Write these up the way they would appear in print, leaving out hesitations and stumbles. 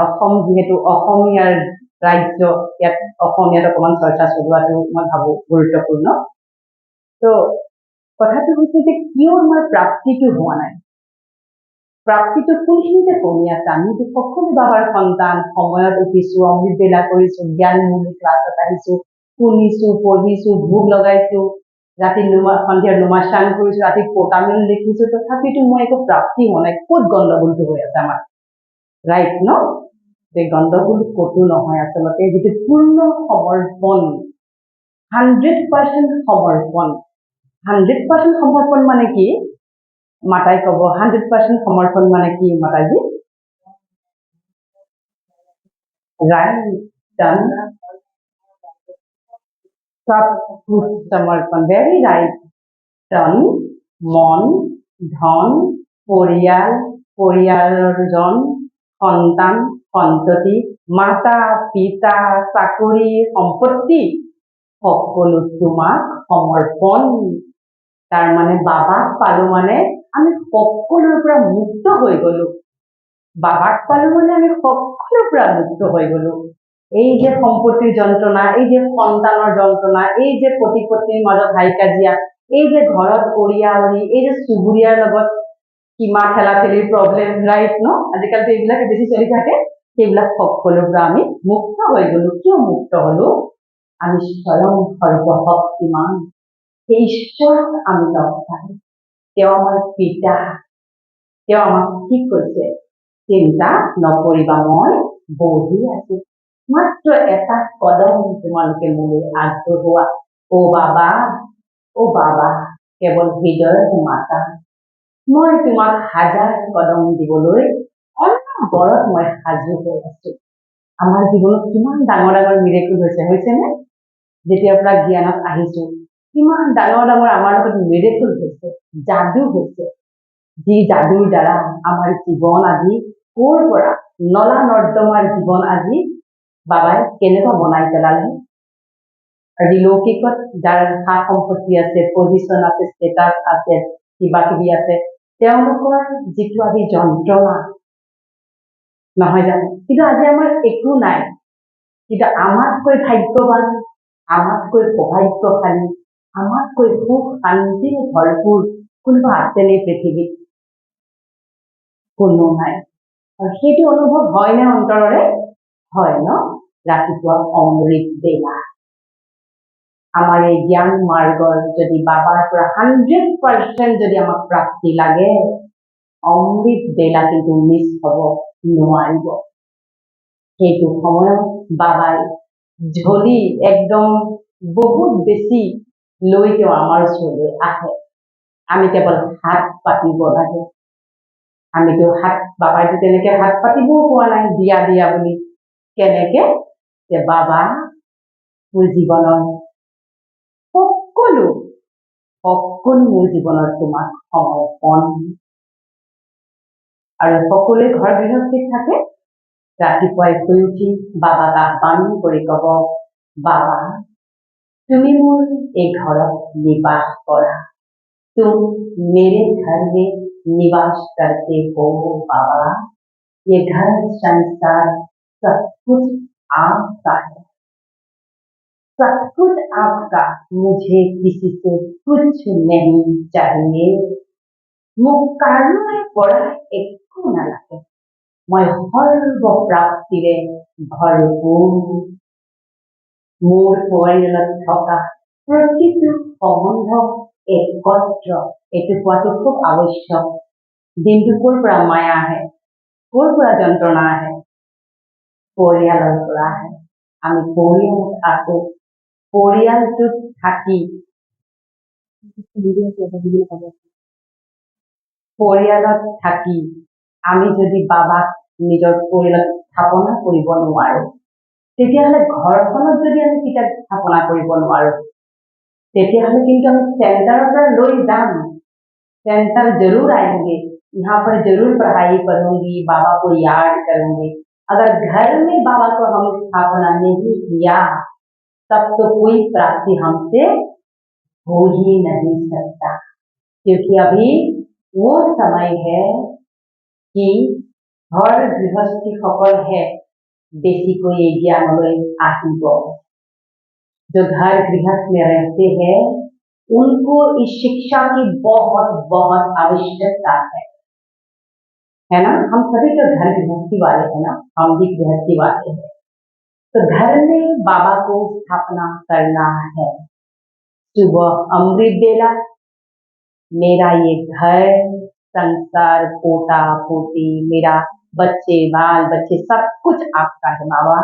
অসম যিহেতু অসমীয়াৰ ৰাজ্য, ইয়াত অসমীয়াত অকণমান চৰ্চা চলোৱাটো মই ভাবোঁ গুৰুত্বপূৰ্ণ। তো কথাটো হৈছে যে কিয় আমাৰ প্ৰাপ্তিটো হোৱা নাই, প্ৰাপ্তিটো কোনখিনিতে কমি আছে। আমিতো সকলো বাবাৰ সন্তান, সময়ত উঠিছোঁ, অমৃত বেলা কৰিছোঁ, জ্ঞানমূলক ক্লাছত আহিছোঁ, শুনিছোঁ, পঢ়িছোঁ, ভোগ লগাইছোঁ, ৰাতি সন্ধিয়া নুমাচান কৰিছোঁ, ৰাতি তামিল লিখিছোঁ, তথাপিতো মই একো প্ৰাপ্তি হোৱা নাই। ক'ত গণ্ডগোলটো হৈ আছে আমাৰ, ৰাইট ন? যে গণ্ডগোল ক'তো নহয়, আচলতে যিটো পূৰ্ণ সমৰ্পণ, 100% সমৰ্পণ। 100% সমৰ্পণ মানে কি? মাতাই ক'ব 100% সমৰ্পণ মানে কি মাতাজি? राइट, डन, सब कुछ समर्पण, वेरी राइट। तन, मन, धन, परियाल, परियालজন, সন্তান, সন্ততি, মাতা, পিতা, চাকৰি, সম্পত্তি, সকলো তোমাক সমৰ্পণ। তাৰ মানে বাবাক পালো মানে আমি সকলোৰ পৰা মুক্ত হৈ গলো। বাবাক পালো মানে আমি সকলোৰ পৰা মুক্ত হৈ গলো। এই যে সম্পত্তিৰ যন্ত্ৰণা, এই যে সন্তানৰ যন্ত্ৰণা, এই যে পতি পত্নীৰ মাজত হাই কাজিয়া, এই যে ঘৰত অৰিয়া অৰি, এই যে চুবুৰীয়াৰ লগত কিমা ঠেলা ঠেলিৰ প্ৰব্লেম, ৰাইট ন? আজিকালিতো এইবিলাকে বেছি চলি থাকে। সেইবিলাক সকলোৰ পৰা আমি মুক্ত হৈ গলো। কিয় মুক্ত হলো? আমি স্বয়ং সৰ্বশক্তিমান সেই ঈশ্বৰক আমি লগ পালো। তেওঁ আমাৰ পিতা। তেওঁ আমাক কি কৈছে? চিন্তা নকৰিবা, মই বহি আছো, মাত্ৰ এটা কদম তোমালোকে মোলৈ আগবঢ়োৱা। অ বাবা, অ বাবা, কেৱল হৃদয়ত মাতা, মই তোমাক হাজাৰ কদম দিবলৈ অনবৰত মই সাজু হৈ আছো। আমাৰ জীৱনত কিমান ডাঙৰ ডাঙৰ মিৰেকল হৈছেনে? যেতিয়াৰ পৰা জ্ঞানত আহিছো, কিমান ডাঙৰ ডাঙৰ আমাৰ লগত মিৰেকল হৈছে, যাদু হৈছে। যি যাদুৰ দ্বাৰা আমাৰ জীৱন আজি ক'ৰ পৰা, নলা নৰ্দমাৰ জীৱন আজি বাবাই কেনেকুৱা বনাই পেলালে। আজি লৌকিকত যাৰ সা সম্পত্তি আছে, পজিশ্যন আছে, ষ্টেটাছ আছে, কিবা কিবি আছে, তেওঁলোকৰ যিটো আজি যন্ত্ৰণা নহয় জানো? কিন্তু আজি আমাৰ একো নাই। কিন্তু আমাতকৈ ভাগ্যৱান, আমাতকৈ সৌভাগ্যশালী, আমাতকৈ সুখ শান্তিৰে ভৰপূৰ কোনোবা আছেনে পৃথিৱীত? কোনো নাই। আৰু সেইটো অনুভৱ হয়নে অন্তৰেৰে? হয় ন? ৰাতিপুৱা অমৃত বেলা আমাৰ এই জ্ঞান মাৰ্গৰ যদি বাবাৰ পৰা 100% যদি আমাক প্ৰাপ্তি লাগে, অমৃত বেলা কিন্তু মিছ হ'ব নোৱাৰিব। সেইটো সময়ত বাবাই ঝলি একদম বহুত বেছি লৈ তেওঁ আমাৰ ওচৰলৈ আহে। আমি কেৱল হাত পাতিব লাগে। আমিতো বাবাইতো তেনেকে হাত পাতিবও পোৱা নাই, দিয়া দিয়া বুলি। কেনেকে? যে বাবা, মোৰ জীৱনৰ সকলো মোৰ জীৱনৰ তোমাক সমৰ্পণ। আৰু সকলোৱে ঘৰ গৃহস্থিত থাকে। ৰাতিপুৱাই শুই উঠি বাবাক আহ্বান কৰি কব, বাবা, তুমি মোৰ এই ঘৰত নিবাস কৰা। तुम मेरे घर में निवास करते हो बाबा। ये घर संसार सब कुछ आपका है, सब कुछ आपका, मुझे किसी से कुछ नहीं चाहिए। মোক কাৰোৰে পৰা একো নালাগে, মই সৰ্ব প্ৰাপ্তিৰে ভৰপূৰ। মোৰ পৰিয়ালত থকা প্ৰতিটো সম্বন্ধ একত্ৰ, এইটো কোৱাটো খুব আৱশ্যক। দিনটো ক'ৰ পৰা মায়া আহে, ক'ৰ পৰা যন্ত্ৰণা আহে? পৰিয়ালৰ পৰা আহে। আমি পৰিয়ালত আছো, পৰিয়ালটোত থাকি পৰিয়ালত থাকি আমি যদি বাবাক নিজৰ পৰিয়ালত স্থাপনা কৰিব নোৱাৰো, তেতিয়াহ'লে ঘৰখনত যদি আমি কিতাপ স্থাপনা কৰিব নোৱাৰো, তেতিয়াহ'লে কিন্তু আমি सेंटर पर लोग जाम, सेंटर जरूर आएंगे, यहाँ पर जरूर पढ़ाई करूंगी, बाबा को याद करूंगी। अगर घर में बाबा को हम स्थापना नहीं किया, तब तो कोई प्राप्ति हमसे हो ही नहीं सकता। क्योंकि अभी वो समय है कि ঘৰ গৃহস্থীসকলহে बेसिको ये ज्ञानों आहिबो जो घर गृहस्थ में रहते हैं उनको इस शिक्षा की बहुत बहुत आवश्यकता है ना। हम सभी तो घर गृहस्थी वाले हैं ना, हम भी गृहस्थी वाले हैं, तो घर में बाबा को स्थापना करना है। सुबह अमृत बेला मेरा ये घर संसार पोता पोती मेरा बच्चे बाल बच्चे सब कुछ आपका है बाबा,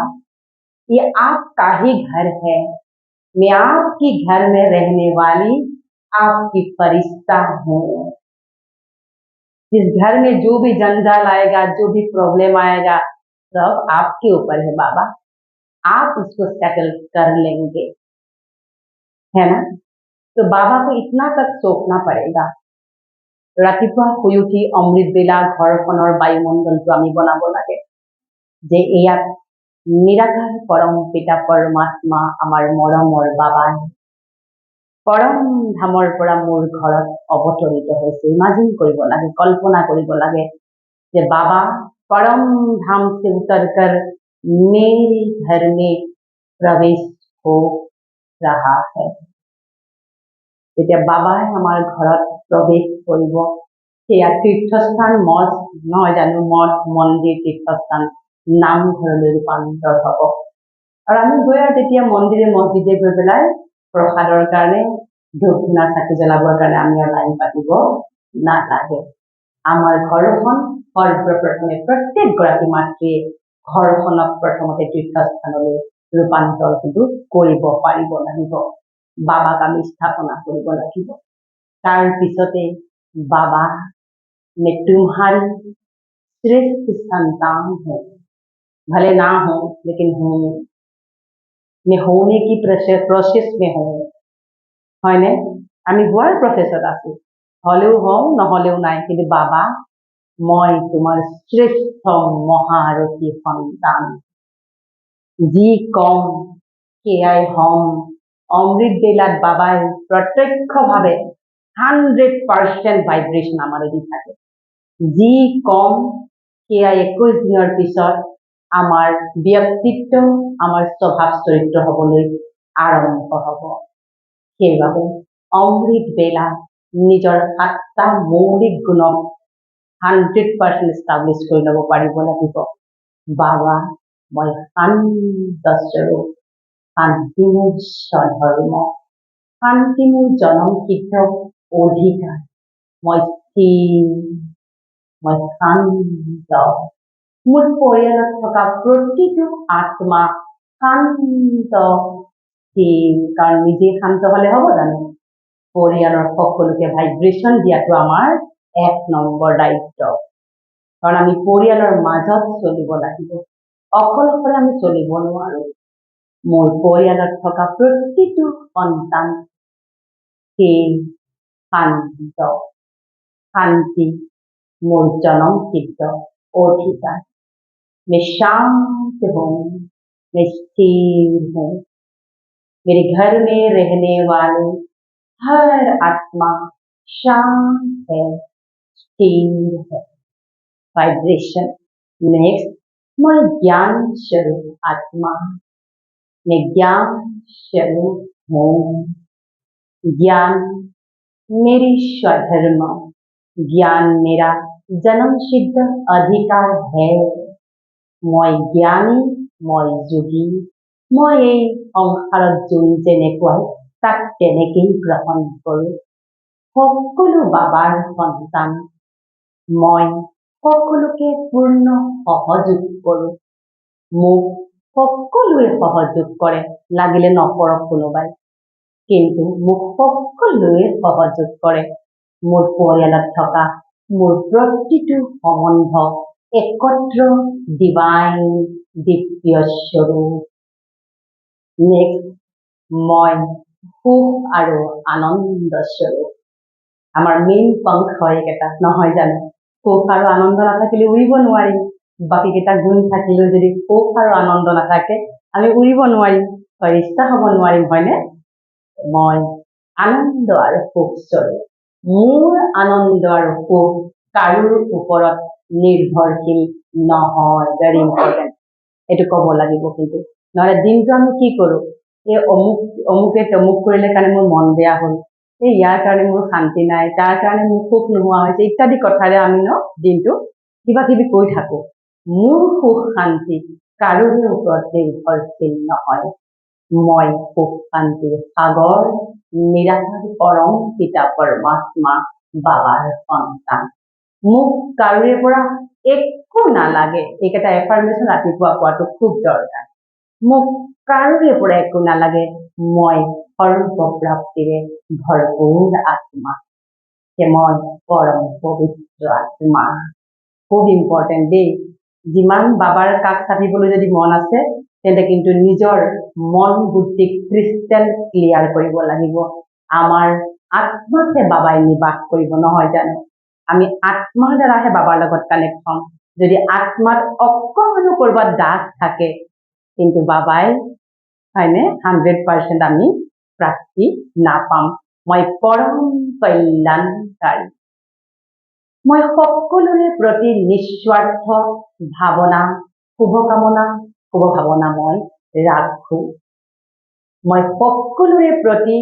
ये आपका ही घर है, मैं आपके घर में रहने वाली आपकी फरिश्ता हूँ। इस घर में जो भी जंजाल आएगा जो भी प्रॉब्लम आएगा सब आपके ऊपर है बाबा, आप उसको सेटल कर लेंगे, है ना। तो बाबा को इतना तक सोचना पड़ेगा। रातिपुৱা শুই উঠি অমৃত বেলা ঘৰখনৰ বায়ুমণ্ডলটো আমি বনাব লাগে যে ইয়াত নিৰাকাৰ পৰম পিতা পৰমাত্মা আমাৰ মৰমৰ বাবাই পৰম ধামৰ পৰা মোৰ ঘৰত অৱতৰিত হৈছে। ইমাজিন কৰিব লাগে, কল্পনা কৰিব লাগে যে বাবা परम धाम से उतरकर मेरे घर में प्रवेश हो रहा है। যেতিয়া বাবাই আমাৰ ঘৰত প্ৰৱেশ কৰিব, সেয়া তীৰ্থস্থান মঠ নহয় জানো, মঠ মন্দিৰ তীৰ্থস্থান নামঘৰলৈ ৰূপান্তৰ হ'ব। আৰু আমি গৈ আৰু তেতিয়া মন্দিৰে মছজিদে গৈ পেলাই প্ৰসাদৰ কাৰণে ধূপ ধূনা চাকি জ্বলাবৰ কাৰণে আমি আৰু লাইন পাতিব নালাগে। আমাৰ ঘৰখন সৰ্বপ্ৰথমে প্ৰত্যেকগৰাকী মাতৃয়ে ঘৰখনক প্ৰথমতে তীৰ্থস্থানলৈ ৰূপান্তৰ কিন্তু কৰিব পাৰিব লাগিব। बाबा का स्थापना কৰিব লাগিব। তাৰ পিছতে बाबा मैं तुम्हारी श्रेष्ठ संतान हूँ, भले ना हो लेकिन हूँ, मैं होने की प्रोसेस में हूँ, হয়নে? আমি হোৱাৰ প্ৰচেছত আছো, হলেও হওঁ নহলেও নাই, কিন্তু বাবা মই তোমাৰ শ্ৰেষ্ঠ মহাৰথী সন্তান, যি কম সেয়াই হম। অমৃত বেলাত বাবাই প্ৰত্যক্ষভাৱে 100% ভাইব্ৰেশন আমাৰ দি থাকে, যি কম সেয়া 21 দিনৰ পিছত আমাৰ ব্যক্তিত্ব আমাৰ স্বভাৱ চৰিত্ৰ হবলৈ আৰম্ভ হ'ব। সেইবাবে অমৃত বেলা নিজৰ 7টা মৌলিক গুণক 100% এষ্টাব্লিছ কৰি ল'ব পাৰিব লাগিব। বাবা মই শান্ত স্বৰূপ, শান্তি মোৰ স্বধৰ্ম, শান্তি মোৰ জনমসিদ্ধ অধিকাৰ, মই স্থিৰ, মই শান্ত, মোৰ পৰিয়ালত থকা প্ৰতিটো আত্মা শান্ত স্থিৰ। কাৰণ নিজে শান্ত হলে হ'ব জানো? পৰিয়ালৰ সকলোকে ভাইব্ৰেশন দিয়াটো আমাৰ 1 নম্বৰ দায়িত্ব। কাৰণ আমি পৰিয়ালৰ মাজত চলিব লাগিব, অকলশৰে আমি চলিব নোৱাৰো। মোৰ পৰিয়ালত থকা প্ৰতিটো সন্তান শান্ত, শান্তি মোৰ জনম সিদ্ধ অধিকাৰ। मैं शांत हूँ, मैं स्थिर हूँ, मेरे घर में रहने वाले हर आत्मा शांत है, स्थिर है। वाइब्रेशन नेक्स्ट, मैं ज्ञान स्वरूप आत्मा, मैं ज्ञान स्वरूप हूँ, ज्ञान मेरी स्वधर्म, ज्ञान मेरा जन्म सिद्ध अधिकार है। मैं ज्ञानी, मैं যোগী, মই এই সংসাৰত যোন যেনেকুৱাই তাক তেনেকেই গ্ৰহণ কৰোঁ। সকলো বাবাৰ সন্তান, মই সকলোকে পূৰ্ণ সহযোগ কৰোঁ। মোক সকলোৱে সহযোগ কৰে, লাগিলে নকৰক কোনোবাই, কিন্তু মোক সকলোৱে সহযোগ কৰে। মোৰ পৰিয়ালত থকা মোৰ প্ৰতিটো সম্বন্ধ একত্ৰ ডিভাইন দিব্য স্বৰূপ। নেক্সট, মই সুখ আৰু আনন্দ স্বৰূপ। আমাৰ মেইন পংখ হয় এটা নহয় জানো? সুখ আৰু আনন্দ নাথাকিলে উৰিব নোৱাৰিম। বাকী কেইটা গুণ থাকিলেও যদি সুখ আৰু আনন্দ নাথাকে আমি উৰিব নোৱাৰিম, ফৰিষ্টা হ'ব নোৱাৰিম, হয়নে? মই আনন্দ আৰু সুখ স্বৰূপ। মোৰ আনন্দ আৰু সুখ কাৰোৰ ওপৰত নিৰ্ভৰশীল নহয়, ভেৰি ইম্পৰ্টেণ্ট, এইটো ক'ব লাগিব। কিন্তু নহ'লে দিনটো আমি কি কৰোঁ, এই অমুকে তমুক কৰিলে কাৰণে মোৰ মন বেয়া হ'ল, এই ইয়াৰ কাৰণে মোৰ শান্তি নাই, তাৰ কাৰণে মোৰ সুখ নোহোৱা হৈছে, ইত্যাদি কথাৰে আমি দিনটো কিবা কিবি কৈ থাকোঁ। মোৰ সুখ শান্তি কাৰোৰে ওপৰত নিৰ্ভৰশীল নহয়। মই সুখ শান্তিৰ সাগৰ, নিৰাকাৰ পৰম পিতা পৰমাত্মা বাবাৰ সন্তান। মোক কাৰোৰে পৰা একো নালাগে, এইকেইটা এফাৰ্মেশ্যন ৰাতিপুৱা কোৱাটো খুব দৰকাৰ। মোক কাৰোৰে পৰা একো নালাগে, মই সৰ্বপ্ৰাপ্তিৰে ভৰপূৰ আত্মা, মই পৰম পবিত্ৰ আত্মা। খুব ইম্পৰ্টেণ্ট দেই। যিমান বাবাৰ কাষ চাপিবলৈ যদি মন আছে, তেন্তে কিন্তু নিজৰ মন বুদ্ধি ক্ৰিষ্টেল ক্লিয়াৰ কৰিব লাগিব। আমাৰ আত্মাতহে বাবাই নিবাস কৰিব, নহয় জানো? আমি আত্মাৰ দ্বাৰাহে বাবাৰ লগত কানেক্ট হ'ম। যদি আত্মাত অকণমানো ক'ৰবাত দাগ থাকে, কিন্তু বাবাই হয়নে 100% আমি প্ৰাপ্তি নাপাম। মই পৰম কল্যাণকাৰী, মই সকলোৰে প্ৰতি নিস্বাৰ্থ ভাৱনা, শুভকামনা, শুভভাৱনা মই ৰাখোঁ। মই সকলোৰে প্ৰতি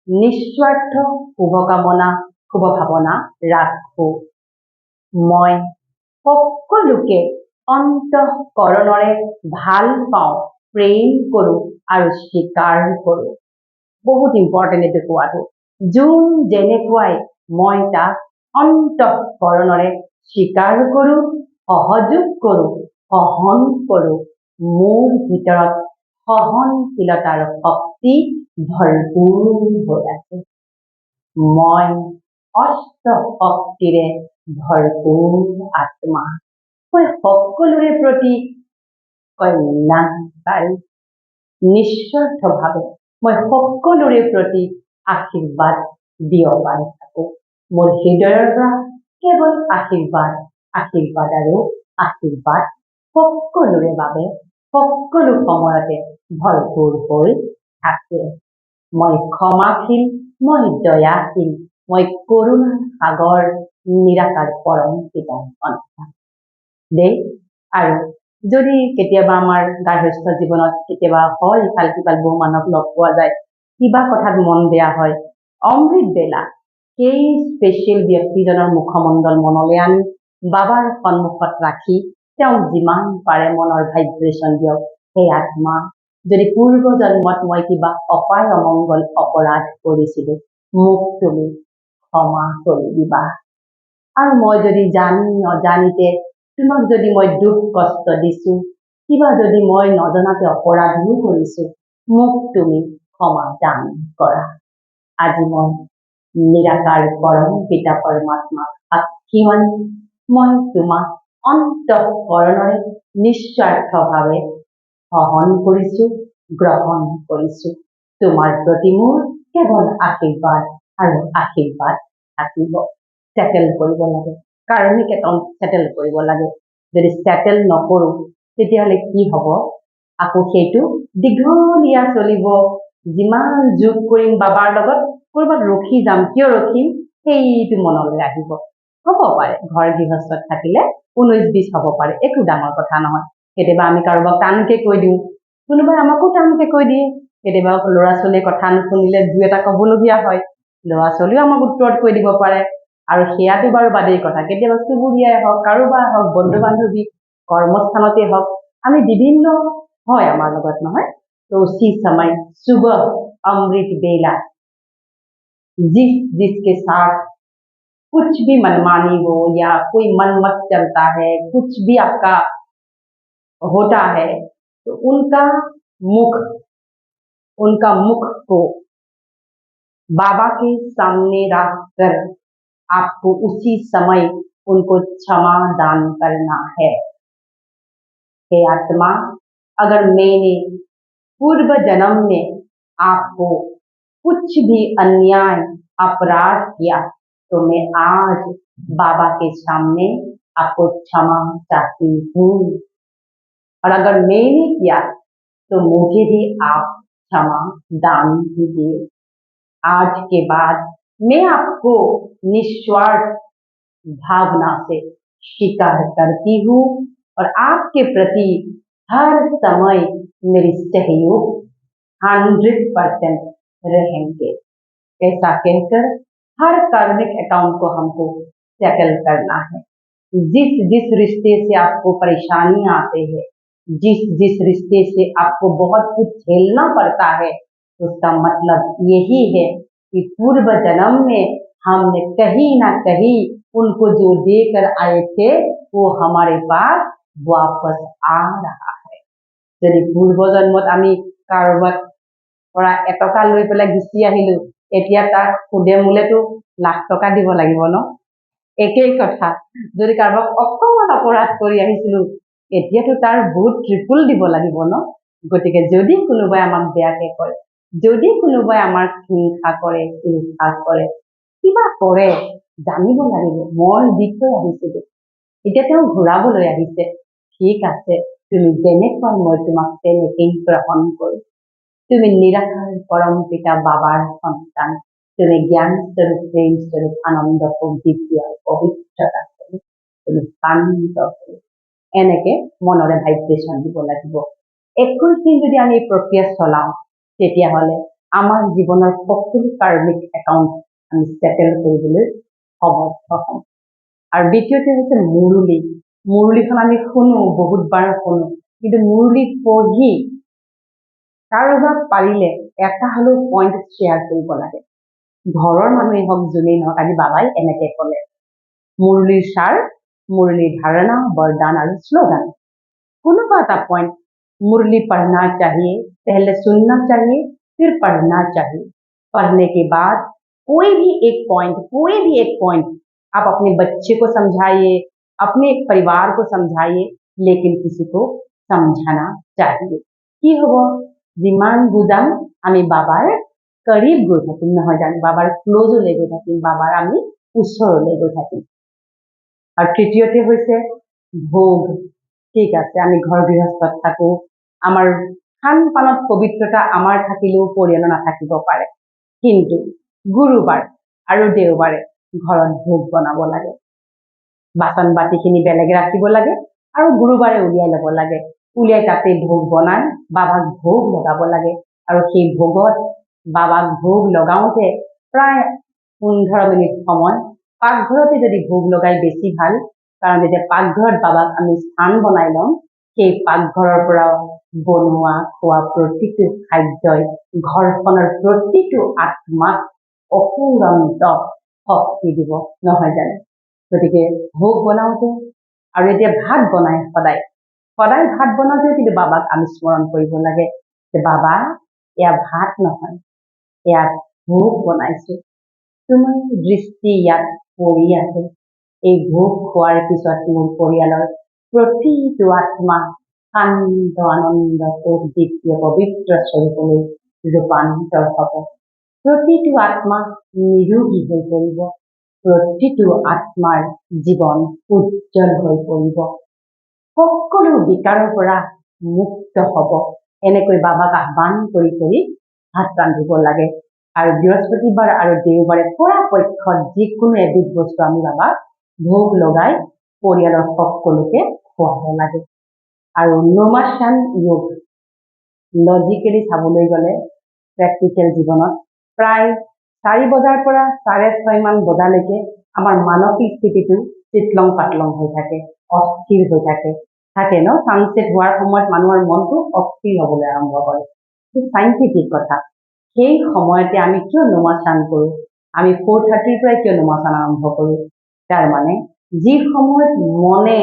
নিস্বাৰ্থ শুভকামনা, শুভভাৱনা ৰাখোঁ। মই সকলোকে অন্তঃকৰণৰে ভাল পাওঁ, প্ৰেম কৰোঁ আৰু স্বীকাৰ কৰোঁ। বহুত ইম্পৰ্টেণ্ট এইটো কোৱাটো। যোন যেনেকুৱাই মই তাক অন্তঃকৰণৰে স্বীকাৰ কৰোঁ, সহযোগ কৰোঁ, সহন কৰোঁ। মোৰ ভিতৰত সহনশীলতাৰ শক্তি ভৰপূৰ হৈ আছে। মই অষ্ট শক্তিৰে ভৰপূৰ আত্মা। মই সকলোৰে প্ৰতি কল্যাণকাৰী, নিস্বাৰ্থভাৱে মই সকলোৰে প্ৰতি আশীৰ্বাদ বিয়পাই থাকোঁ। মোৰ হৃদয়ৰ পৰা কেৱল আশীৰ্বাদ, আশীৰ্বাদ আৰু আশীৰ্বাদ সকলোৰে বাবে সকলো সময়তে ভৰপূৰ হৈ থাকে। মই ক্ষমাশীল, মই দয়াশীল, মই কৰুণাৰ সাগৰ, নিৰাকাৰ পৰম পিতাৰ সন্তান দেই। আৰু যদি কেতিয়াবা আমাৰ গাৰ্হস্থ্য জীৱনত কেতিয়াবা হয় ইফাল সিফাল বহু মানুহক লগ পোৱা যায়, কিবা কথাত মন বেয়া হয়, অমৃত বেলা সেই স্পেচিয়েল ব্যক্তিজনৰ মুখমণ্ডল মনলৈ আনি বাবাৰ সন্মুখত ৰাখি তেওঁক যিমান পাৰে মনৰ ভাইব্ৰেশ্যন দিয়ক। সেই আত্মা, যদি পূৰ্ব জন্মত মই কিবা অপায় অমংগল অপৰাধ কৰিছিলোঁ, মোক তুমি ক্ষমা কৰি দিবা। আৰু মই যদি জানি নজানিতে তোমাক যদি মই দুখ কষ্ট দিছোঁ, কিবা যদি মই নজনাতে অপৰাধো কৰিছোঁ, মোক তুমি ক্ষমা দান কৰা। আজি মই নিৰাকাৰ পৰম পিতা পৰমাত্মা সাক্ষী মানি মই তোমাক অন্তঃকৰণৰে নিস্বাৰ্থভাৱে সহন কৰিছোঁ, গ্ৰহণ কৰিছোঁ। তোমাৰ প্ৰতি মোৰ কেৱল আশীৰ্বাদ আৰু আশীৰ্বাদ থাকিব। ছেটেল কৰিব লাগে, কাৰ্মিক একাউণ্ট ছেটেল কৰিব লাগে। যদি ছেটেল নকৰোঁ, তেতিয়াহ'লে কি হ'ব? আকৌ সেইটো দীঘলীয়া চলিব। যিমান যোগ কৰিম বাবাৰ লগত, ক'ৰবাত ৰখি যাম। কিয় ৰখিম? সেইটো মনলৈ আহিব। হ'ব পাৰে ঘৰ গৃহস্থত থাকিলে 19-20 হ'ব পাৰে, একো ডাঙৰ কথা নহয়। কেতিয়াবা আমি কাৰোবাক টানকে কৈ দিওঁ, কোনোবাই আমাকো টানকে কৈ দিয়ে। কেতিয়াবা ল'ৰা ছোৱালীয়ে কথা নুশুনিলে 2 এটা ক'বলগীয়া হয়, ল'ৰা ছোৱালীও আমাক উত্তৰত কৈ দিব পাৰে। আৰু সেয়াটো বাৰু বাদেই কথা, কেতিয়াবা চুবুৰীয়াই হওক, কাৰোবাৰ হওক, বন্ধু বান্ধৱী, কৰ্মস্থানতে হওক, আমি বিভিন্ন হয় আমাৰ লগত, নহয়? তো उसी समय सुबह अमृत बेला जिसके साथ कुछ भी मनमानी हो या कोई मन मत चलता है, कुछ भी आपका होता है, तो उनका मुख को बाबा के सामने रखकर आपको उसी समय उनको क्षमा दान करना है। हे आत्मा, अगर मैंने पूर्व जन्म में आपको कुछ भी अन्याय अपराध किया, तो मैं आज बाबा के सामने आपको क्षमा चाहती हूँ। और अगर मैंने किया तो मुझे भी आप क्षमा दान कीजिए। आज के बाद मैं आपको निस्वार्थ भावना से स्वीकार करती हूँ और आपके प्रति हर समय मेरी सहयोग 100% रहेंगे। ऐसा कहकर हर कार्मिक अकाउंट को हमको सेटल करना है। जिस जिस रिश्ते से आपको परेशानियां आते हैं, जिस जिस रिश्ते से आपको बहुत कुछ झेलना पड़ता है, उसका मतलब यही है कि पूर्व जन्म में हमने कहीं ना कहीं उनको जो देकर आए थे वो हमारे पास वापस आ रहा है। यदि पूर्व जन्मत आमी कारोबार পৰা এটকা লৈ পেলাই গুচি আহিলো, এতিয়া তাৰ সুদে মূলেতো লাখ টকা দিব লাগিব ন। একেই কথা, যদি কাৰোবাক অকণমান অপৰাধ কৰি আহিছিলো, এতিয়াতো তাৰ বহুত ট্ৰিপল দিব লাগিব ন। গতিকে যদি কোনোবাই আমাক বেয়াকে কৰে, যদি কোনোবাই আমাক হিংসা কৰে, ঈৰ্ষা কৰে, কিবা কৰে, জানিব লাগিব মই দি থৈ আহিছিলো, এতিয়া তেওঁ ঘূৰাবলৈ আহিছে। ঠিক আছে, তুমি যেনেকৈ মই তোমাক তেনেকেই গ্ৰহণ কৰোঁ। তুমি নিৰাকাৰ পৰম পিতা বাবাৰ সন্তান, তুমি জ্ঞান স্বৰূপ, প্ৰেম স্বৰূপ, আনন্দ দিব্য পবিত্ৰতা স্বৰূপ, তুমি শান্ত স্বৰূপ। এনেকে মনৰে ভাইব্ৰেশ্যন দিব লাগিব। 21 দিন যদি আমি এই প্ৰক্ৰিয়া চলাওঁ, তেতিয়াহ'লে আমাৰ জীৱনৰ সকলো কাৰ্মিক একাউণ্ট আমি সেটেল কৰিবলৈ সমৰ্থ হ'ম। আৰু দ্বিতীয়তে হৈছে মুৰুলী। মুৰুলীখন আমি শুনো, বহুতবাৰ শুনো, কিন্তু মুৰুলী পঢ়ি কাৰোবাক পাৰিলে এটা হ'লেও পইণ্ট শ্বেয়াৰ কৰিব লাগে। ঘৰৰ মানুহে হওক, যোনেই নহওক, আজি বাবাই এনেকে ক'লে। মুৰলীৰ সাৰ, मुरली धारणा, वरदान और स्लोगन। कोनोबा का पॉइंट मुरली पढ़ना चाहिए, पहले सुनना चाहिए, फिर पढ़ना चाहिए। पढ़ने के बाद कोई भी एक पॉइंट आप अपने बच्चे को समझाइए, अपने परिवार को समझाइए, लेकिन किसी को समझाना चाहिए। कि हब जिमान बुझाम आमी बाबार करीब गई থাকিম, নহয় জানো, बाबार क्लोजले गई থাকিম, बाबार आमी ওচৰলৈ গৈ থাকিম। और तृतीयते হৈছে ভোগ। ঠিক আছে, আমি ঘৰ গৃহস্থত থাকো, আমাৰ খান পানত পবিত্ৰতা আমাৰ থাকিলেও পৰিয়াল নাথাকিব পাৰে, কিন্তু গুৰুবাৰ আৰু দেওবাৰে ঘৰত ভোগ বনাব লাগে। বাচন বাটিখিনি বেলেগ ৰাখিব লাগে আৰু গুৰুবাৰে উলিয়াই ল'ব লাগে। উলিয়াই তাতে ভোগ বনাই বাবাক ভোগ লগাব লাগে। আৰু সেই ভোগত বাবাক ভোগ লগাওঁতে প্ৰায় 15 মিনিট সময় পাকঘৰতে যদি ভোগ লগাই বেছি ভাল, কাৰণ যেতিয়া পাকঘৰত বাবাক আমি স্থান বনাই লম, সেই পাকঘৰৰ পৰা বনোৱা খোৱা প্ৰতিটো খাদ্যই ঘৰখনৰ প্ৰতিটো আত্মাক অফুৰন্ত শক্তি দিব, নহয় জানো। গতিকে ভোগ বনাওঁতে আৰু এতিয়া ভাত বনাই সদায় ভাত বনাওঁতে কিন্তু বাবাক আমি স্মৰণ কৰিব লাগে যে বাবা, এয়া ভাত নহয়, এয়া ভোগ বনাইছো, তোমাৰ দৃষ্টি ইয়াত পৰি আছে। এই ভোগ খোৱাৰ পিছত মোৰ পৰিয়ালৰ প্ৰতিটো আত্মা শান্ত, আনন্দ, দিব্য পবিত্ৰ স্বৰূপলৈ ৰূপান্তৰ হ'ব। প্ৰতিটো আত্মা নিৰোগী হৈ পৰিব, প্ৰতিটো আত্মাৰ জীৱন উজ্জ্বল হৈ পৰিব, সকলো বিকাৰৰ পৰা মুক্ত হ'ব। এনেকৈ বাবাক আহ্বান কৰি কৰি ভাত ৰান্ধিব লাগে। আৰু বৃহস্পতিবাৰ আৰু দেওবাৰে পৰাপক্ষত যিকোনো এবিধ বস্তু আমি বাবাক ভোগ লগাই পৰিয়ালৰ সকলোকে খুৱাব লাগে। আৰু নোমাচান যোগ লজিকেলি চাবলৈ গ'লে প্ৰেক্টিকেল জীৱনত প্ৰায় 4 বজাৰ পৰা 6:30 মান বজালৈকে আমাৰ মানসিক স্থিতিটো চিতলং পাতলং হৈ থাকে, অস্থিৰ হৈ থাকে ন। ছানছেট হোৱাৰ সময়ত মানুহৰ মনটো অস্থিৰ হ'বলৈ আৰম্ভ কৰে। সাইণ্টিফিক কথা। সেই সময়তে আমি কিয় নোমাচান কৰোঁ, আমি 4:30 পৰাই কিয় নোমাচান আৰম্ভ কৰোঁ, তাৰ মানে যি সময়ত মনে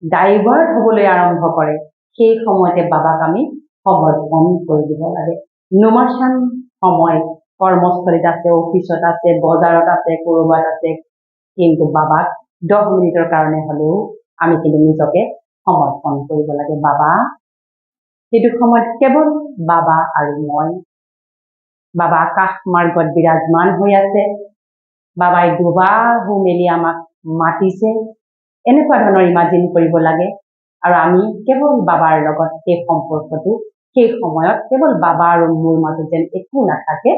ডাইভাৰ্ট হ'বলৈ আৰম্ভ কৰে, সেই সময়তে বাবাক আমি সমৰ্পণ কৰি দিব লাগে। নোমাচান সময় কৰ্মস্থলীত আছে, অফিচত আছে, বজাৰত আছে, ক'ৰবাত আছে, কিন্তু বাবাক 10 মিনিটৰ কাৰণে হ'লেও আমি কিন্তু নিজকে সমৰ্পণ কৰিব লাগে। বাবা, সেইটো সময়ত কেৱল বাবা আৰু মই। বাবা আকাশ মাৰ্গত বিৰাজমান হৈ আছে, বাবাই দুবাহু মেলি আমাক মাতিছে, এনেকুৱা ধৰণৰ ইমাজিন কৰিব লাগে। আৰু আমি কেৱল বাবাৰ লগত সেই সম্পৰ্কটো, সেই সময়ত কেৱল বাবা আৰু মোৰ মাজত যেন একো নাথাকে,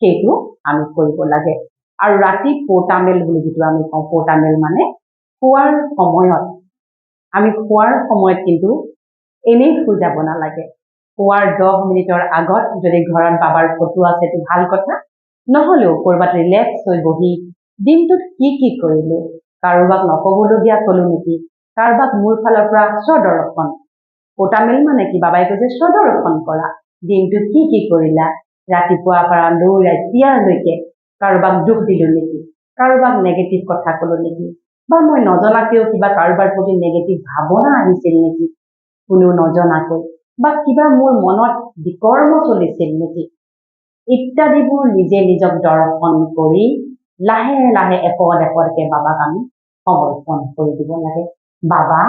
সেইটো আমি কৰিব লাগে। আৰু ৰাতি পৰ্টামেল বুলি যিটো আমি কওঁ, পৰ্টামেল মানে শোৱাৰ সময়ত আমি খোৱাৰ সময়ত কিন্তু এনেই শুই যাব নালাগে। খোৱাৰ 10 মিনিটৰ আগত যদি ঘৰত বাবাৰ ফটো আছে তো ভাল কথা, নহলেও কৰবাত ৰিলেক্স হৈ বহি দিনটোত কি কৰিলো, কাৰোবাক নকবলগীয়া কলো নেকি, কাৰোবাক মোৰ ফালৰ পৰা স্বদৰ্শন কোটামেল মানে কি, বাবাই কৈছে স্বদৰ্শন কৰা, দিনটোত কি কৰিলা, ৰাতিপুৱাৰ পৰা লৈ ৰাতিয়ালৈকে কাৰোবাক দুখ দিলো নেকি, কাৰোবাক নেগেটিভ কথা কলো নেকি, বা মই নজনাকেও কিবা কাৰোবাৰ প্ৰতি নেগেটিভ ভাৱনা আহিছিল নেকি, কোনো নজনাকৈ, বা কিবা মোৰ মনত বিকৰ্ম চলিছিল নেকি, ইত্যাদিবোৰ নিজে নিজক দৰ্শন কৰি লাহে লাহে এপদকে বাবাক আমি সমৰ্পণ কৰি দিব লাগে। বাবা,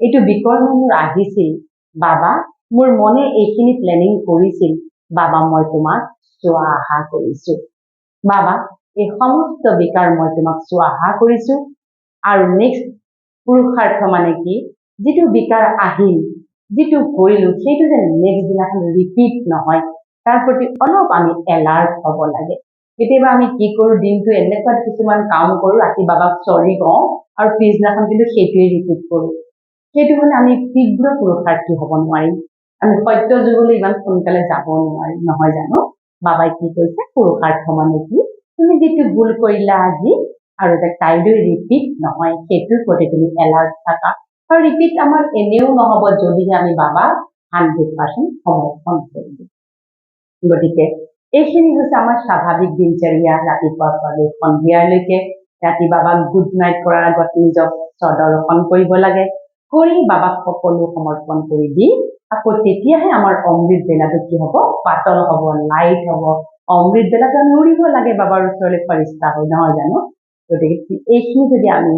এইটো বিকৰ্ম মোৰ আহিছিল, বাবা মোৰ মনে এইখিনি প্লেনিং কৰিছিল, বাবা মই তোমাক স্বাহা কৰিছো, বাবা এই সমস্ত বিকাৰ মই তোমাক স্বাহা কৰিছো। আৰু নেক্সট পুৰুষাৰ্থ মানে কি, যিটো বিকাৰ আহিল, যিটো কৰিলো, সেইটো যে নেক্সট দিনাখন ৰিপিট নহয়, তাৰ প্ৰতি অলপ আমি এলাৰ্ট হ'ব লাগে। কেতিয়াবা আমি কি কৰো, দিনটো এনেকুৱা কিছুমান কাম কৰো, ৰাতি বাবাক চৰি কওঁ আৰু পিছদিনাখন কিন্তু সেইটোৱে ৰিপিট কৰো। সেইটো হলে আমি তীব্ৰ পুৰুষাৰ্থী হ'ব নোৱাৰিম, আমি সত্য যুগলৈ ইমান সোনকালে যাব নোৱাৰিম, নহয় জানো? বাবাই কি কৈছে, পুৰুষাৰ্থ মানে কি, তুমি যিটো ভুল কৰিলা আজি আৰু যে কাইলৈ ৰিপিট নহয়, সেইটোৰ প্ৰতি তুমি এলাৰ্ট থাকা। আৰু ৰিপিট আমাৰ এনেও নহব যদিহে আমি বাবাক 100% সমৰ্থন কৰি দিওঁ। গতিকে এইখিনি হৈছে আমাৰ স্বাভাৱিক দিনচৰ্যা, ৰাতিপুৱাৰ পৰা সন্ধিয়ালৈকে। ৰাতি বাবাক গুড নাইট কৰাৰ আগত নিজক স্বদৰ্শন কৰিব লাগে, কৰি বাবাক সকলো সমৰ্পণ কৰি দি আকৌ তেতিয়াহে আমাৰ অমৃত বেলাটো কি হব, পাতল হব, লাইট হব। অমৃত বেলাটো আমি উৰিব লাগে বাবাৰ ওচৰলৈ ফৰিষ্টা হৈ, নহয় জানো? গতিকে এইখিনি যদি আমি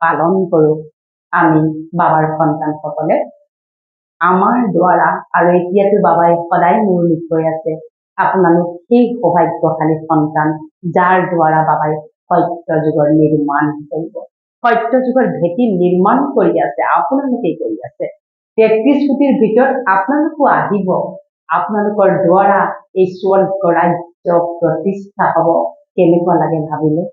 পালন কৰো, আমি বাবাৰ সন্তানসকলে আমাৰ দ্বাৰা, আৰু এতিয়াতো বাবাই সদায় মুৰলিত কৈ আছে, আপোনালোক সেই সৌভাগ্যশালী সন্তান যাৰ দ্বাৰা বাবাই সত্য যুগৰ নিৰ্মাণ কৰিব, সত্য যুগৰ ভেটি নিৰ্মাণ কৰি আছে, আপোনালোকেই কৰি আছে। 33 কোটিৰ ভিতৰত আপোনালোকো আহিব, আপোনালোকৰ দ্বাৰা এই স্বৰ্গ ৰাজ্য প্ৰতিষ্ঠা হব। কেনেকুৱা লাগে ভাবিলে?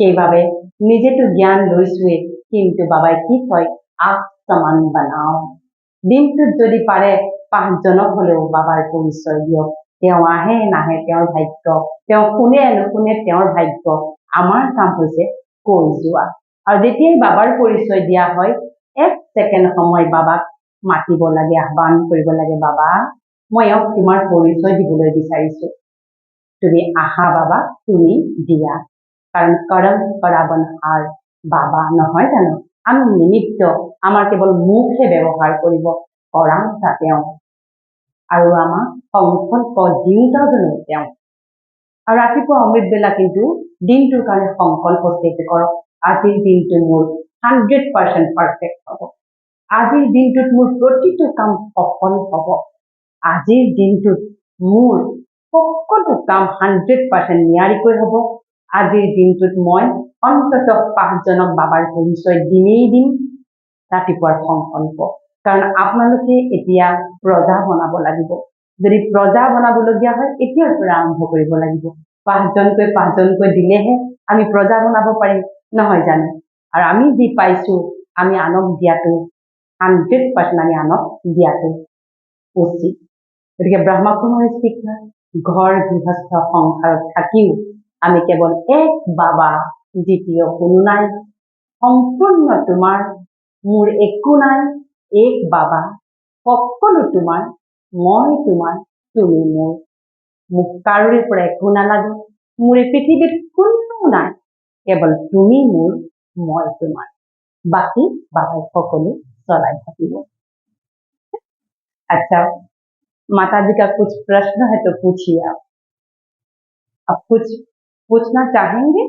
সেইবাবে নিজেতো জ্ঞান লৈছোৱে, কিন্তু বাবাই কি কয়, আপ সমান বনাও। দিনটোত যদি পাৰে 5 জনক হলেও বাবাৰ পৰিচয় দিয়ক। তেওঁ আহে নাহে তেওঁৰ ভাগ্য, তেওঁ শুনে নুশুনে তেওঁৰ ভাগ্য, আমাৰ কাম হৈছে কৈ যোৱা। আৰু যেতিয়াই বাবাৰ পৰিচয় দিয়া হয়, 1 ছেকেণ্ড সময় বাবাক মাতিব লাগে, আহ্বান কৰিব লাগে, বাবা মই এওঁক তোমাৰ পৰিচয় দিবলৈ বিচাৰিছো, তুমি আহা বাবা, তুমি দিয়া। কাৰণ কৰম কৰাবন হাৰ বাবা, নহয় জানো? আমি নিমিত্ত, আমাৰ কেৱল মুখে ব্যৱহাৰ কৰিব, কৰাংতা তেওঁ, আৰু আমাক সংকল্প দিওঁতাজনো তেওঁ। আৰু ৰাতিপুৱা অমৃত বেলা কিন্তু দিনটোৰ কাৰণে সংকল্প ছেট কৰক, আজিৰ দিনটো মোৰ 100% পাৰফেক্ট হ'ব, আজিৰ দিনটোত মোৰ প্ৰতিটো কাম সফল হ'ব, আজিৰ দিনটোত মোৰ সকলো কাম 100% নিয়াৰিকৈ হ'ব, আজিৰ দিনটোত মই অন্ততঃ 5 জনক বাবাৰ পৰিচয় দিমেই দিম। ৰাতিপুৱাৰ সংকল্প, কাৰণ আপোনালোকে এতিয়া প্ৰজা বনাব লাগিব। যদি প্ৰজা বনাবলগীয়া হয়, এতিয়াৰ পৰা আৰম্ভ কৰিব লাগিব। 5 জনকৈ দিলেহে আমি প্ৰজা বনাব পাৰিম, নহয় জানো? আৰু আমি যি পাইছো, আমি আনক দিয়াটো 100% আমি আনক দিয়াটো উচিত। গতিকে ব্ৰহ্মা কুমাৰী শিক্ষা, ঘৰ গৃহস্থ সংসাৰত থাকিও আমি কেৱল এক বাবা, দ্বিতীয় কোনো নাই, সম্পূৰ্ণ তোমাৰ, মোৰ একো নাই, এক বাবা, সকলো তোমাৰ, মই তোমাৰ, তুমি মোৰ, মোক কাৰোৰে পৰা একো নালাগে, মোৰ এই পৃথিৱীত কোনো নাই, কেৱল তুমি মোৰ, মই তোমাৰ, বাকী বাবাই সকলো চলাই থাকিব। अच्छा, माता जी का कुछ प्रश्न है तो पूछिए आप कुछ पूछना चाहेंगे?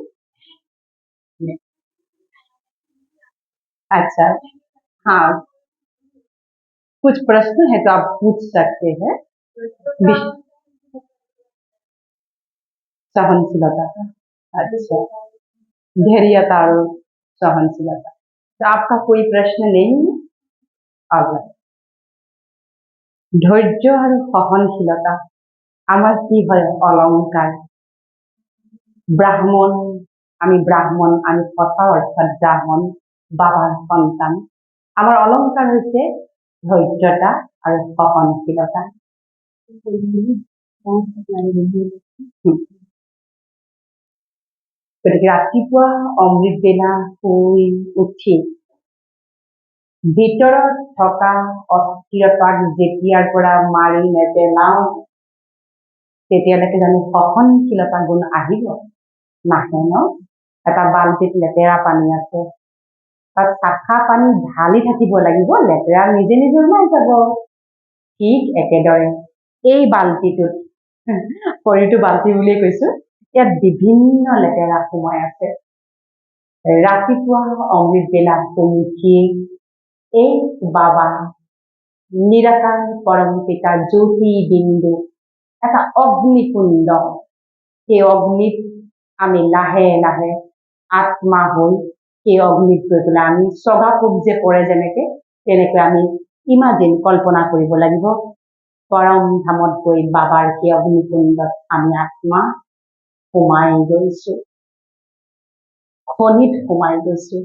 अच्छा, हाँ, कुछ प्रश्न है तो आप पूछ सकते हैं। सहनशीलता, अच्छा, धैर्यता और सहनशीलता, तो आपका कोई प्रश्न नहीं है? अगर ধৈর্য আর সহনশীলতা আমার কি হয় অলংকার। ব্রাহ্মণ, আমি সঁচা অর্থাৎ ব্রাহ্মণ, বাবার সন্তান, আমাৰ অলংকাৰ হৈছে ধৈৰ্যতা আৰু সহনশীলতা। গতিকে ৰাতিপুৱা অমৃত বেলা শুই উঠি ভিতৰত থকা অস্থিৰতাক যেতিয়াৰ পৰা মাৰি নেপেলাও তেতিয়ালৈকে জানো সহনশীলতা গুণ আহিব? নাহে ন? এটা বাল্টিত লেতেৰা পানী আছে, তাত চাফা পানী ঢালি থাকিব লাগিব, লেতেৰা নিজে নিজে ওলাই যাব। ঠিক একেদৰে এই বাল্টিটোত, শৰীৰটো বাল্টি বুলিয়ে কৈছো, ইয়াত বিভিন্ন লেতেৰা সোমাই আছে। ৰাতিপুৱা অমৃত বেলা শুই উঠি এই বাবা নিৰাকাৰ পৰম পিতা জ্যোতি বিন্দু এটা অগ্নিকুণ্ড, সেই অগ্নিত আমি লাহে লাহে আত্মা হৈ সেই অগ্নিত গৈ পেলাই আমি চগা পোক যে পৰে যেনেকে, তেনেকৈ আমি ইমাজিন কল্পনা কৰিব লাগিব পৰম ধামত গৈ বাবাৰ সেই অগ্নিকুণ্ডত আমি আত্মা সোমাই গৈছো, খনিত সোমাই গৈছো,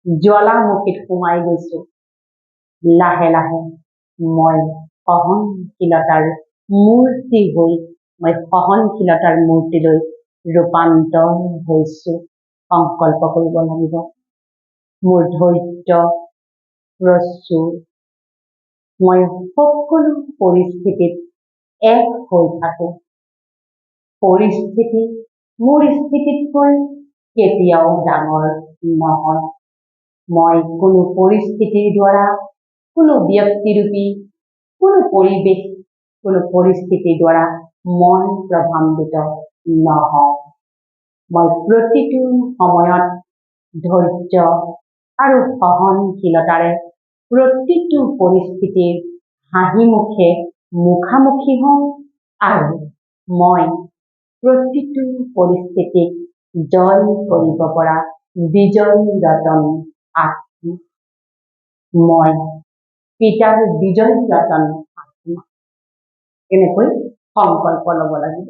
জ্বালামুখীত সোমাই গৈছো। লাহে লাহে মই সহনশীলতাৰ মূৰ্তি হৈ মই সহনশীলতাৰ মূৰ্তিলৈ ৰূপান্তৰ হৈছো। সংকল্প কৰিব লাগিব, মোৰ ধৈৰ্য প্ৰচুৰ, মই সকলো পৰিস্থিতিত এক হৈ থাকো। পৰিস্থিতি মোৰ স্থিতিতকৈ কেতিয়াও ডাঙৰ নহয়। মই কোনো পৰিস্থিতিৰ দ্বাৰা, কোনো ব্যক্তিৰূপী, কোনো পৰিৱেশ, কোনো পৰিস্থিতিৰ দ্বাৰা মই প্ৰভাৱান্বিত নহওঁ। মই প্ৰতিটো সময়ত ধৈৰ্য আৰু সহনশীলতাৰে প্ৰতিটো পৰিস্থিতিৰ হাঁহি মুখে মুখামুখি হওঁ আৰু মই প্ৰতিটো পৰিস্থিতিক জয় কৰিব পৰা বিজয় ৰতন আত্মা। মই পিতাৰ বিজয় ৰতন আত্মা। এনেকৈ সংকল্প ল'ব লাগিব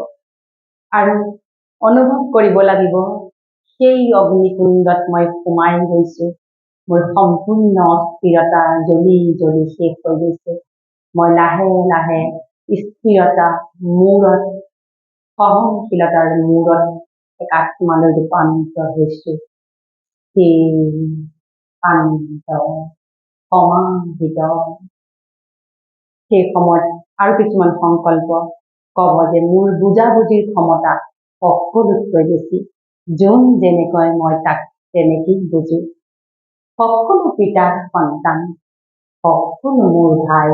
আৰু অনুভৱ কৰিব লাগিব সেই অগ্নিকুণ্ডত মই সোমাই গৈছো। মোৰ সম্পূৰ্ণ অস্থিৰতা জ্বলি জ্বলি শেষ হৈ গৈছে। মই লাহে লাহে স্থিৰতা মূৰত, সহনশীলতাৰ মূৰত এক আত্মালৈ ৰূপান্তৰ হৈছো। শান্ত সমাহিত। সেই সময়ত আৰু কিছুমান সংকল্প কব যে মোৰ বুজাবুজিৰ ক্ষমতা সকলোতকৈ বেছি। যোন যেনেকৈ মই তাক তেনেকেই বুজো। সকলো পিতাৰ সন্তান, সকলো মোৰ ভাই,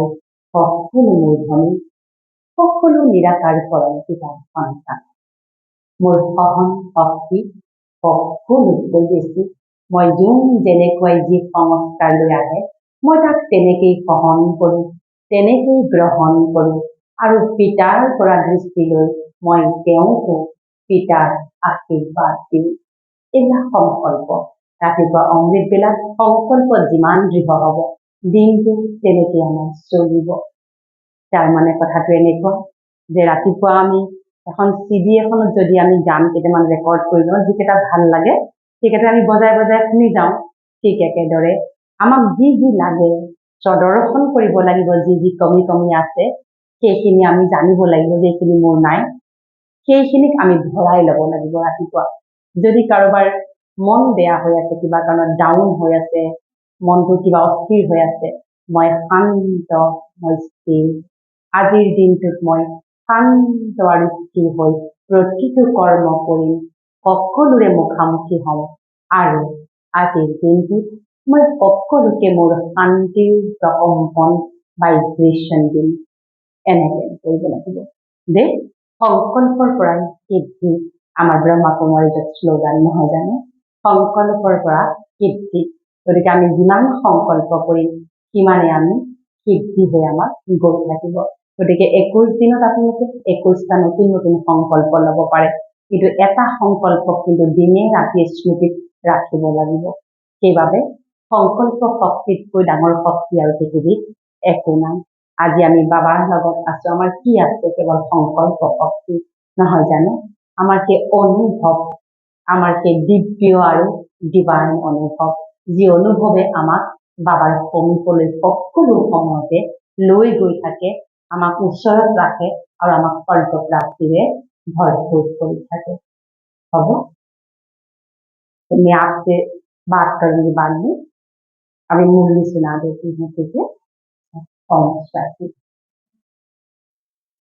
সকলো মোৰ ভনী, সকলো নিৰাকাৰ পৰম পিতাৰ সন্তান। মোৰ সহন শক্তি সকলোতকৈ বেছি। মই যোন যেনেকৈ যি সংস্কাৰ লৈ আহে মই তাক তেনেকেই সহন কৰো, তেনেকেই গ্ৰহণ কৰো আৰু পিতাৰ পৰা দৃষ্টি লৈ মই তেওঁকো পিতাৰ আশীৰ্বাদ দিওঁ। এইবিলাক সংকল্প ৰাতিপুৱা অমৃত বেলাত সংকল্প যিমান দৃঢ় হব দিনটো তেনেকে আমাৰ চলিব। তাৰ মানে কথাটো এনেকুৱা যে ৰাতিপুৱা আমি এখন CD এখনত যদি আমি গান কেইটামান ৰেকৰ্ড কৰি লওঁ, যিকেইটা ভাল লাগে সেইকেইটা আমি বজাই বজাই শুনি যাওঁ। ঠিক একেদৰে আমাক যি যি লাগে প্ৰদৰ্শন কৰিব লাগিব, যি যি কমি কমি আছে সেইখিনি আমি জানিব লাগিব যে এইখিনি মোৰ নাই, সেইখিনিক আমি ভৰাই ল'ব লাগিব ৰাতিপুৱা। যদি কাৰোবাৰ মন বেয়া হৈ আছে, কিবা কাৰণত ডাউন হৈ আছে, মনটো কিবা অস্থিৰ হৈ আছে, মই শান্ত, মই স্থিৰ। আজিৰ দিনটোত মই শান্ত আৰু স্থিৰ হৈ প্ৰতিটো কৰ্ম কৰিম, সকলোৰে মুখামুখি হওঁ আৰু আজিৰ দিনটোত মই সকলোকে মোৰ শান্তিৰ প্ৰকম্পন ভাইব্ৰেশ্যন দিম। এনেকে কৰিব লাগিব দেই। সংকল্পৰ পৰাই সিদ্ধি, আমাৰ ব্ৰহ্মা কুমাৰীৰ শ্লোগান নহয় জানো? সংকল্পৰ পৰা সিদ্ধি। গতিকে আমি যিমান সংকল্প কৰিম সিমানে আমি সিদ্ধি হৈ আমাক গৈ থাকিব। গতিকে 21 দিনত আপোনালোকে 21টা নতুন নতুন সংকল্প ল'ব পাৰে, কিন্তু এটা সংকল্প কিন্তু দিনে ৰাতিয়ে স্মৃতিত ৰাখিব লাগিব। সেইবাবে সংকল্প শক্তিতকৈ ডাঙৰ শক্তি আৰু পৃথিৱীত একো নাই। আজি আমি বাবাৰ লগত আছো, আমাৰ কি আছে? কেৱল সংকল্প শক্তি নহয় জানো? আমাৰ সেই অনুভৱ, আমাৰ সেই দিব্য আৰু ডিভাইন অনুভৱ, যি অনুভৱে আমাক বাবাৰ সমীপলৈ সকলো সময়তে লৈ গৈ থাকে, আমাক ওচৰত ৰাখে আৰু আমাক কল্পপ্ৰাপ্তিৰে ভৰপূৰ কৰি থাকে। হ'ব? तो मैं आपसे बात करूंगी बाद में। अभी मुरली सुना देती हूँ, ठीक है? ओम शांति।